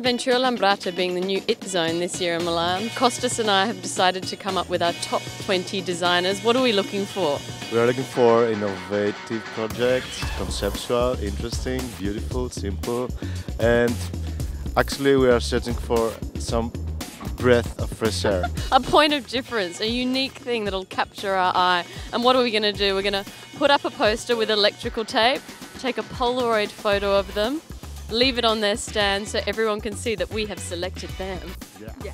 Ventura Lambrata being the new IT zone this year in Milan, Costas and I have decided to come up with our top 20 designers. What are we looking for? We are looking for innovative projects, conceptual, interesting, beautiful, simple, and actually we are searching for some breath of fresh air. A point of difference, a unique thing that'll capture our eye. And what are we going to do? We're going to put up a poster with electrical tape, take a Polaroid photo of them, leave it on their stand so everyone can see that we have selected them. Yeah.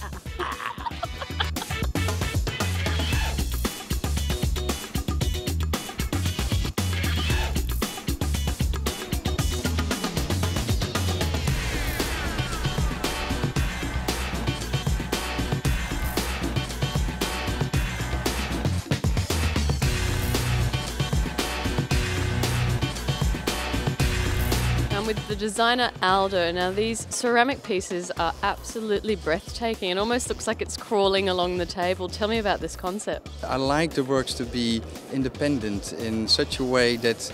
With the designer Aldo. Now these ceramic pieces are absolutely breathtaking. It almost looks like it's crawling along the table. Tell me about this concept. I like the works to be independent in such a way that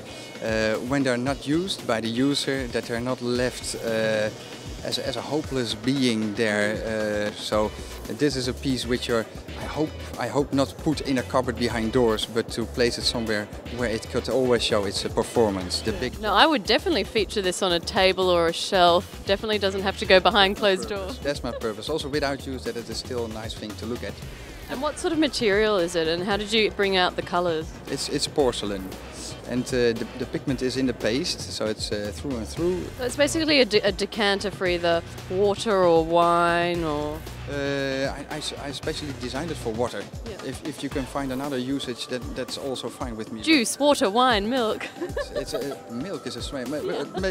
when they're not used by the user, that they're not left as a hopeless being there. So this is a piece which I hope not put in a cupboard behind doors, but to place it somewhere where it could always show its performance. No, I would definitely feature this on a table or a shelf. Definitely doesn't have to go behind closed doors. That's my purpose. Also without use, that it is still a nice thing to look at. And what sort of material is it, and how did you bring out the colours? It's porcelain. And the pigment is in the paste, so it's through and through. So it's basically a decanter for either water or wine or... I especially designed it for water. Yeah. If you can find another usage, that's also fine with me. Juice, water, wine, milk. Milk is a swing.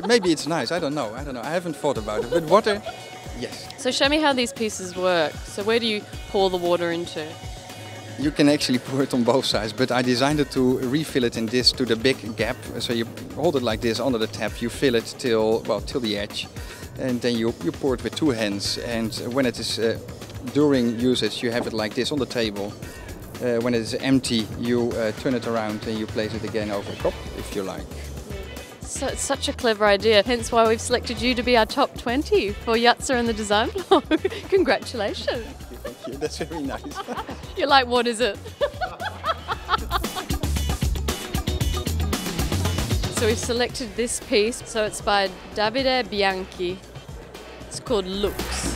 Maybe it's nice, I don't know. I haven't thought about it, but water, yes. So show me how these pieces work. So where do you pour the water into? You can actually pour it on both sides, but I designed it to refill it in this to the big gap. So you hold it like this under the tap, you fill it till the edge, and then you pour it with two hands. And when it is during usage, you have it like this on the table. When it is empty, you turn it around and you place it again over a cup, if you like. So it's such a clever idea, hence why we've selected you to be our top 20 for Yatza and the Design Blog. Congratulations. Thank you, that's very nice. You're like, what is it? So we've selected this piece, so it's by Davide Bianchi. It's called Lux.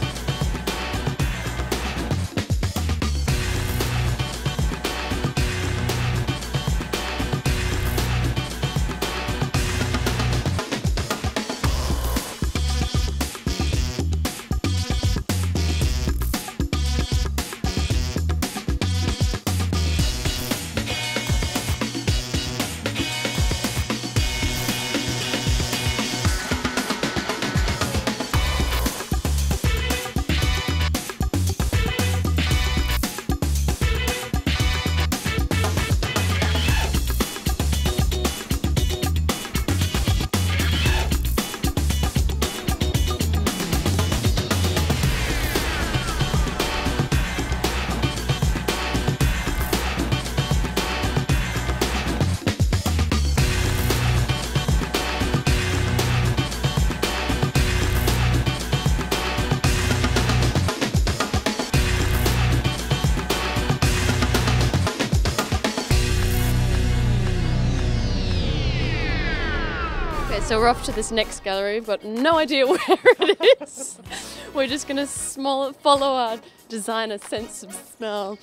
So we're off to this next gallery, but no idea where it is. We're just going to follow our designer sense of smell.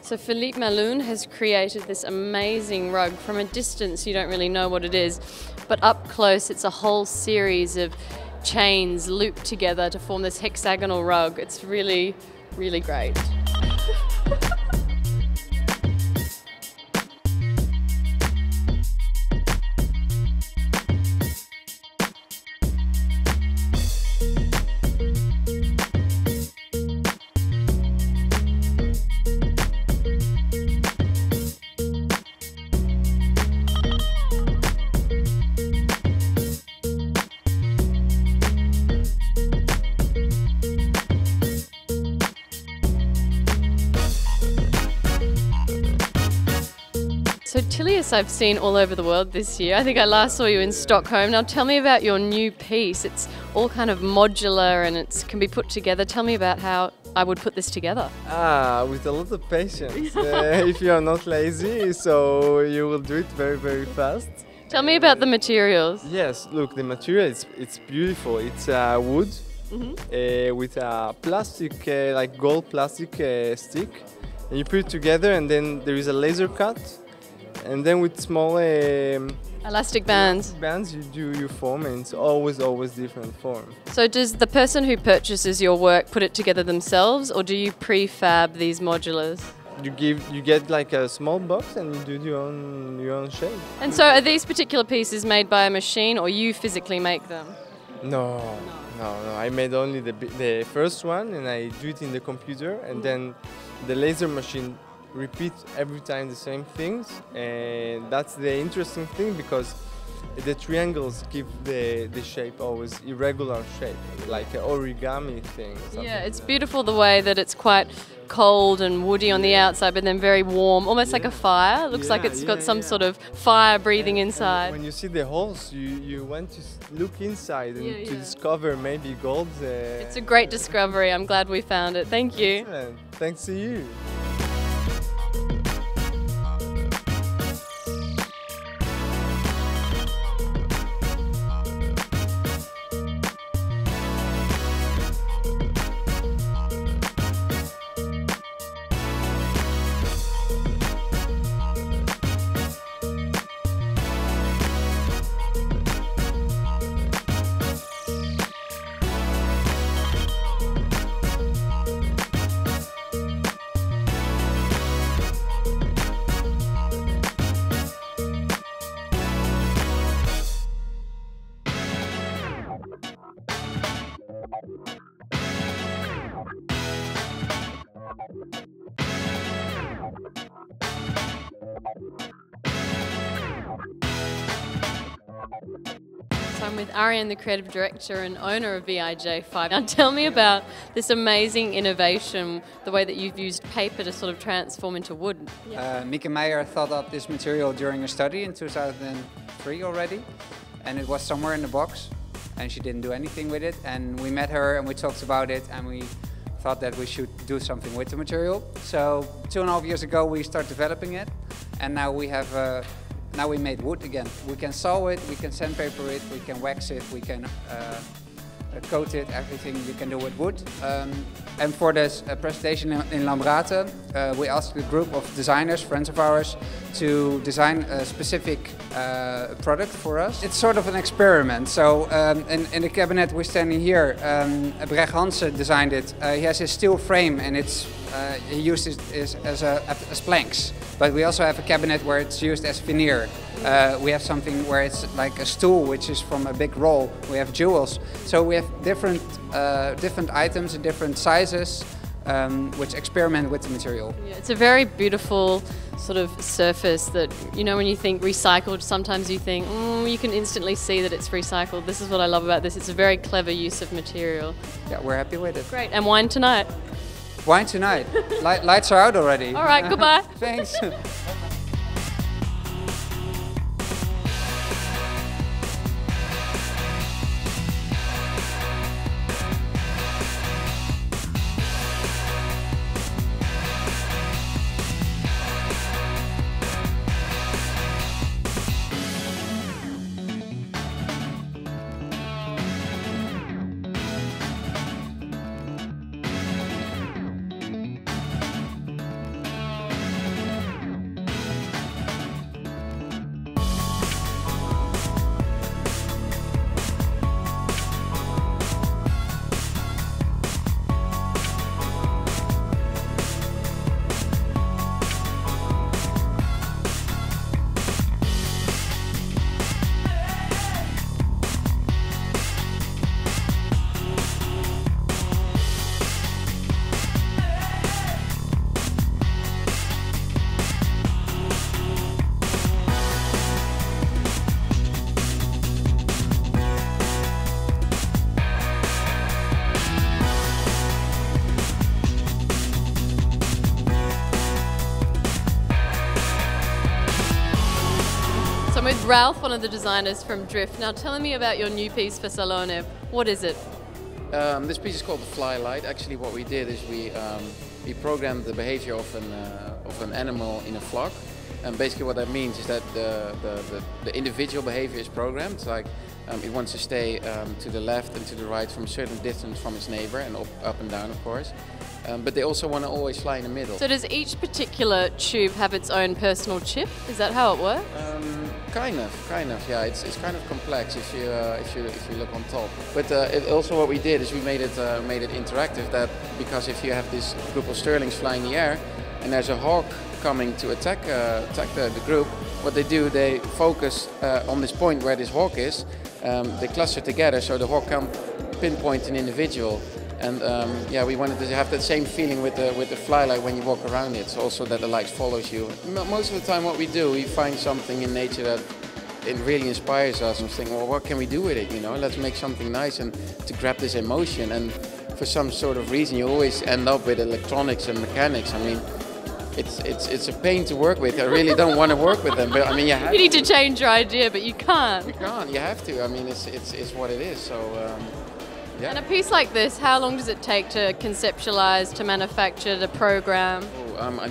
So Philippe Maloun has created this amazing rug. From a distance you don't really know what it is, but up close it's a whole series of chains looped together to form this hexagonal rug. It's really, really great. So Tilius I've seen all over the world this year. I think I last saw you in Stockholm. Now tell me about your new piece. It's all kind of modular and it can be put together. Tell me about how I would put this together. With a lot of patience. If you are not lazy, so you will do it very, very fast. Tell me about the materials. Yes, look, the material it's beautiful. It's wood with a plastic, like gold plastic stick, and you put it together, and then there is a laser cut, and then with small Elastic bands. you form, and it's always different form. So does the person who purchases your work put it together themselves, or do you prefab these modulars? You get like a small box and you do your own shape. And so are these particular pieces made by a machine, or you physically make them? No. I made only the first one, and I do it in the computer, and then the laser machine repeats every time the same things, and that's the interesting thing, because the triangles give the shape always irregular shape, like an origami thing. Yeah, it's beautiful the way that it's quite cold and woody on the outside, but then very warm, almost like a fire. It looks like it's got some sort of fire breathing inside. When you see the holes, you want to look inside and to discover maybe gold. It's a great discovery. I'm glad we found it. Thank you. Excellent. Thanks to you. So I'm with Ariane, the creative director and owner of VIJ5. Now tell me about this amazing innovation, the way that you've used paper to sort of transform into wood. Mieke Meijer thought up this material during a study in 2003 already, and it was somewhere in the box, and she didn't do anything with it. And we met her and we talked about it, and we thought that we should do something with the material. So 2.5 years ago we started developing it, and now we have now we made wood again. We can saw it, we can sandpaper it, we can wax it, we can coat it, everything you can do with wood. And for this presentation in Lambrate, we asked a group of designers, friends of ours, to design a specific product for us. It's sort of an experiment. So in the cabinet we're standing here, Brecht Hansen designed it. He has his steel frame, and it's he used it as planks. But we also have a cabinet where it's used as veneer. We have something where it's like a stool, which is from a big roll. We have jewels. So we have different items in different sizes, which experiment with the material. Yeah, it's a very beautiful sort of surface that, you know, when you think recycled, sometimes you think, you can instantly see that it's recycled. This is what I love about this. It's a very clever use of material. Yeah, we're happy with it. Great. And wine tonight? Wine tonight. Lights are out already. All right, goodbye. Thanks. Ralph, one of the designers from Drift. Now tell me about your new piece for Salone. What is it? This piece is called the Fly Light. Actually, what we did is we programmed the behavior of an animal in a flock. And basically what that means is that the individual behavior is programmed. It's like it wants to stay to the left and to the right from a certain distance from its neighbor, and up and down, of course. But they also want to always fly in the middle. So does each particular tube have its own personal chip? Is that how it works? Kind of, yeah. It's kind of complex if you look on top. But also what we did is we made it interactive. That because if you have this group of Sterlings flying in the air, and there's a hawk coming to attack the group, what they do, they focus on this point where this hawk is. They cluster together so the hawk can pinpoint an individual. And yeah, we wanted to have that same feeling with the fly light when you walk around it, so also that the light follows you. Most of the time what we do, we find something in nature that it really inspires us and think, well, what can we do with it, you know? Let's make something nice and to grab this emotion. And for some sort of reason, you always end up with electronics and mechanics. I mean, it's a pain to work with. I really don't want to work with them, but I mean, you have You need to change your idea, but you can't. You can't. You have to. I mean, it's what it is. So. Yeah. And a piece like this, how long does it take to conceptualize, to manufacture, to program?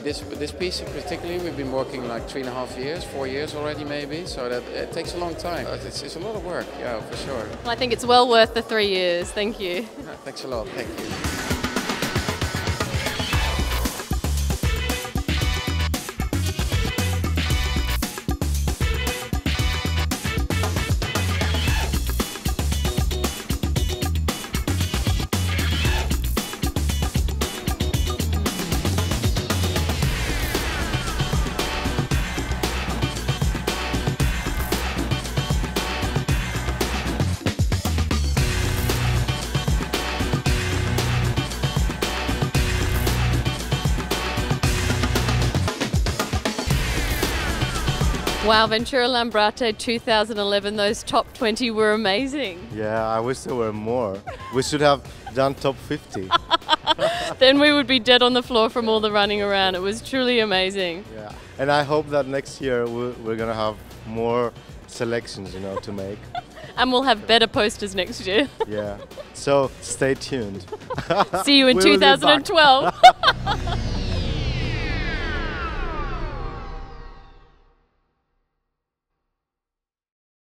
This piece particularly, we've been working like 3.5 years, 4 years already maybe, so that it takes a long time. It's a lot of work, yeah, for sure. Well, I think it's well worth the 3 years. Thank you. Yeah, thanks a lot, thank you. Wow, Ventura Lambrate 2011, those top 20 were amazing. Yeah, I wish there were more. We should have done top 50. Then we would be dead on the floor from all the running around. It was truly amazing. Yeah, and I hope that next year we're gonna have more selections, you know, to make. And we'll have better posters next year. Yeah, so stay tuned. See you in We will be back. 2012.